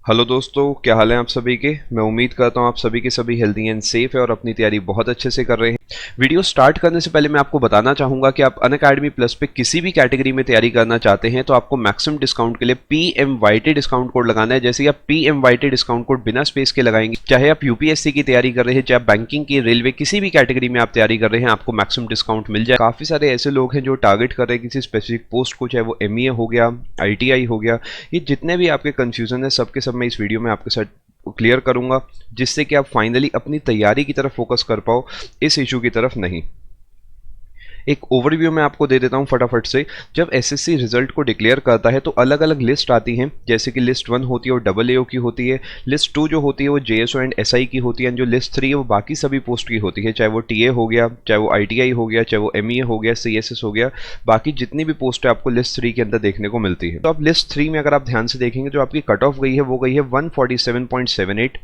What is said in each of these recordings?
Hello दोस्तों, क्या हाल है आप सभी के। मैं उम्मीद करता हूँ आप सभी के सभी हेल्दी एंड सेफ है और अपनी तैयारी बहुत अच्छे से कर रहे हैं। वीडियो स्टार्ट करने से पहले मैं आपको बताना चाहूँगा कि आप अनअकैडमी प्लस पे किसी भी कैटेगरी में तैयारी करना चाहते हैं तो आपको मैक्सिमम डिस्काउंट के लिए PMYT डिस्काउंट कोड लगाना है। जैसे कि आप PMYT डिस्काउंट कोड बिना स्पेस के लगाएंगे, चाहे आप UPSC की तैयारी कर रहे हैं, चाहे आप बैंकिंग की, रेलवे, किसी भी कैटेगरी में आप तैयारी कर रहे हैं, आपको मैक्सिमम डिस्काउंट मिल जाए। काफ़ी सारे ऐसे लोग हैं जो टारगेट कर रहे हैं किसी स्पेसिफिक पोस्ट को, चाहे वो MEA हो गया, ITI हो गया, ये जितने भी आपके कंफ्यूजन है सबके सब मैं इस वीडियो में आपके साथ क्लियर करूंगा, जिससे कि आप फाइनली अपनी तैयारी की तरफ फोकस कर पाओ, इस इशू की तरफ नहीं। एक ओवरव्यू मैं आपको दे देता हूं फटाफट से। जब SSC रिजल्ट को डिक्लेयर करता है तो अलग अलग लिस्ट आती हैं, जैसे कि लिस्ट 1 होती है वो AAO की होती है, लिस्ट 2 जो होती है वो JSO एंड SI की होती है, जो लिस्ट 3 है वो बाकी सभी पोस्ट की होती है, चाहे वो TA हो गया, चाहे वो ITI हो गया, चाहे वो MEA हो गया, CSS हो गया, बाकी जितनी भी पोस्ट है आपको लिस्ट 3 के अंदर देखने को मिलती है। तो अब लिस्ट 3 में अगर आप ध्यान से देखेंगे जो आपकी कट ऑफ गई है वो गई है 147.78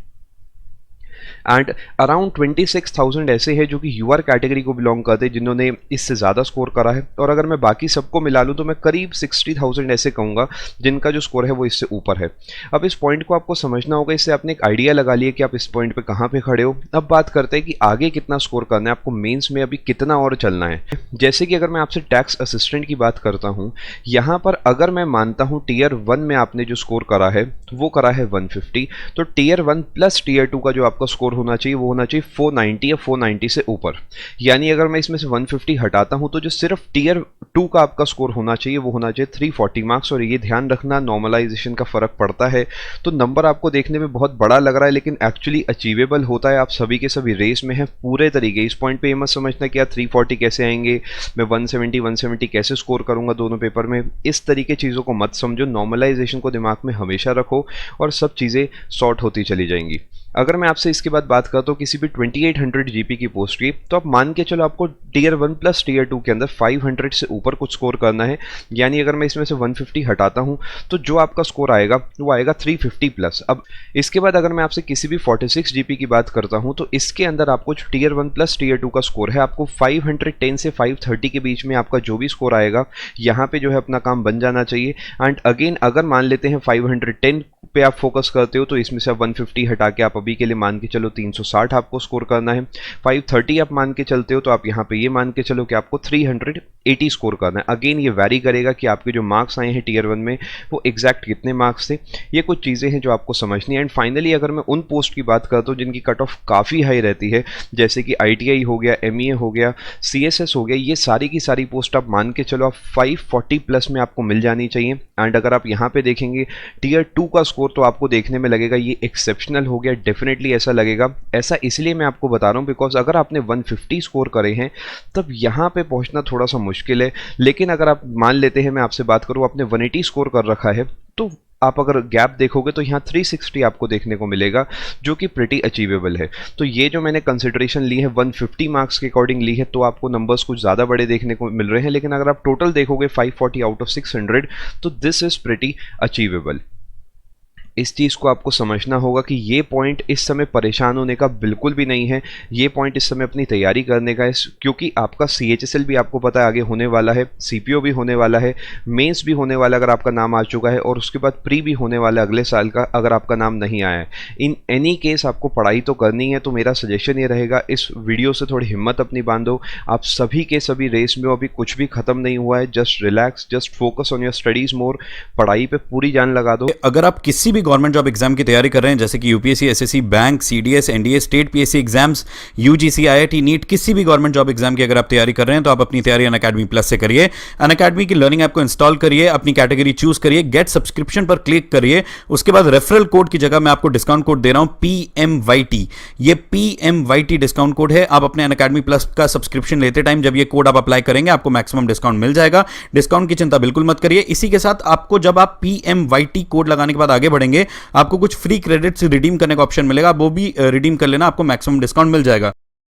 एंड अराउंड 26,000 ऐसे हैं जो कि UR कैटेगरी को बिलोंग करते हैं जिन्होंने इससे ज़्यादा स्कोर करा है, और अगर मैं बाकी सबको मिला लूँ तो मैं करीब 60,000 ऐसे कहूँगा जिनका जो स्कोर है वो इससे ऊपर है। अब इस पॉइंट को आपको समझना होगा, इससे आपने एक आइडिया लगा लिया कि आप इस पॉइंट पे कहाँ पे खड़े हो। अब बात करते हैं कि आगे कितना स्कोर करना है, आपको मेंस में अभी कितना और चलना है। जैसे कि अगर मैं आपसे टैक्स असिस्टेंट की बात करता हूँ, यहाँ पर अगर मैं मानता हूँ टीयर 1 में आपने जो स्कोर करा है वो करा है 150, तो टीयर 1 प्लस टीयर 2 का जो आपका स्कोर होना चाहिए वो होना चाहिए 490 या 490 से ऊपर। यानी अगर मैं इसमें से 150 हटाता हूं तो जो सिर्फ टीयर 2 का आपका स्कोर होना चाहिए वो होना चाहिए 340 मार्क्स। और ये ध्यान रखना, नॉर्मलाइजेशन का फर्क पड़ता है, तो नंबर आपको देखने में बहुत बड़ा लग रहा है लेकिन एक्चुअली अचीवेबल होता है। आप सभी के सभी रेस में हैं पूरे तरीके। इस पॉइंट पे ये मत समझना कि यार 340 कैसे आएंगे, मैं 170 कैसे स्कोर करूंगा दोनों पेपर में, इस तरीके चीज़ों को मत समझो। नॉर्मलाइजेशन को दिमाग में हमेशा रखो और सब चीज़ें सॉर्ट होती चली जाएंगी। अगर मैं आपसे इसके बाद बात करता हूँ किसी भी 2800 GP की पोस्ट की, तो आप मान के चलो आपको टीयर 1 प्लस टीयर 2 के अंदर 500 से ऊपर कुछ स्कोर करना है। यानी अगर मैं इसमें से 150 हटाता हूँ तो जो आपका स्कोर आएगा वो आएगा 350 प्लस। अब इसके बाद अगर मैं आपसे किसी भी 46 GP की बात करता हूँ तो इसके अंदर आपको जो टीयर 1 प्लस टीयर 2 का स्कोर है, आपको 510 से 530 के बीच में आपका जो भी स्कोर आएगा यहाँ पे जो है अपना काम बन जाना चाहिए। एंड अगेन अगर मान लेते हैं 510 पे आप फोकस करते हो तो इसमें से 150 हटा के आप अभी के लिए मान के चलो 360 आपको स्कोर करना है। 530 आप मान के चलते हो तो आप यहाँ पे ये मान के चलो कि आपको 380 स्कोर करना है। अगेन ये वैरी करेगा कि आपके जो मार्क्स आए हैं टीयर 1 में वो एग्जैक्ट कितने मार्क्स थे। ये कुछ चीज़ें हैं जो आपको समझनी है। एंड फाइनली अगर मैं उन पोस्ट की बात करता हूँ जिनकी कट ऑफ काफ़ी हाई रहती है, जैसे कि ITI हो गया, MEA हो गया, CSS हो गया, ये सारी की सारी पोस्ट आप मान के चलो आप 540 प्लस में आपको मिल जानी चाहिए। एंड अगर आप यहाँ पे देखेंगे टीयर 2 का स्कोर तो आपको देखने में लगेगा ये एक्सेप्शनल हो गया, डेफिनेटली ऐसा लगेगा। ऐसा इसलिए मैं आपको बता रहा हूँ बिकॉज अगर आपने 150 स्कोर करे हैं तब यहाँ पे पहुँचना थोड़ा सा मुश्किल है। लेकिन अगर आप मान लेते हैं, मैं आपसे बात करूँ, आपने 180 स्कोर कर रखा है तो आप अगर गैप देखोगे तो यहाँ 360 आपको देखने को मिलेगा, जो कि प्रिटी अचीवेबल है। तो ये जो मैंने कंसिडरेशन ली है 150 मार्क्स के अकॉर्डिंग ली है, तो आपको नंबर्स कुछ ज़्यादा बड़े देखने को मिल रहे हैं। लेकिन अगर आप टोटल देखोगे 540 आउट ऑफ 600 तो दिस इज़ प्रिटी अचीवेबल। इस चीज़ को आपको समझना होगा कि ये पॉइंट इस समय परेशान होने का बिल्कुल भी नहीं है। ये पॉइंट इस समय अपनी तैयारी करने का है, क्योंकि आपका CHSL भी आपको पता है आगे होने वाला है, CPO भी होने वाला है, मेंस भी होने वाला है अगर आपका नाम आ चुका है, और उसके बाद प्री भी होने वाला है अगले साल का अगर आपका नाम नहीं आया है। इन एनी केस आपको पढ़ाई तो करनी है, तो मेरा सजेशन ये रहेगा इस वीडियो से थोड़ी हिम्मत अपनी बांधो। आप सभी के सभी रेस में हो, अभी कुछ भी खत्म नहीं हुआ है। Just relax, just focus on your studies more, पढ़ाई पे पूरी जान लगा दो। अगर आप किसी भी गवर्नमेंट जॉब एग्जाम की तैयारी कर रहे हैं, जैसे कि UPSC, SSC, bank, CDS, NDA, state PSC exams, UGC, IIT, NEET, किसी भी गवर्नमेंट जॉब एग्जाम की अगर आप तैयारी कर रहे हैं तो आप अपनी तैयारी अनअकैडमी प्लस से करिए। अनअकैडमी की लर्निंग ऐप को इंस्टॉल करिए, अपनी कैटेगरी चूज करिए, गेट सब्सक्रिप्शन पर क्लिक करिए। उसके बाद रेफरल कोड की जगह मैं आपको डिस्काउंट कोड दे रहा हूं PMYT। ये PMYT डिस्काउंट कोड है। आप अपने अनअकैडमी प्लस का सब्सक्रिप्शन लेते टाइम जब ये कोड आप अप्लाई करेंगे आपको मैक्सिमम डिस्काउंट मिल जाएगा। डिस्काउंट की चिंता बिल्कुल मत करिए। इसी के साथ आपको जब आप PMYT कोड लगाने के बाद आगे बढ़ेंगे आपको कुछ फ्री क्रेडिट्स रिडीम करने का ऑप्शन मिलेगा, वो भी रिडीम कर लेना, आपको मैक्सिमम डिस्काउंट मिल जाएगा।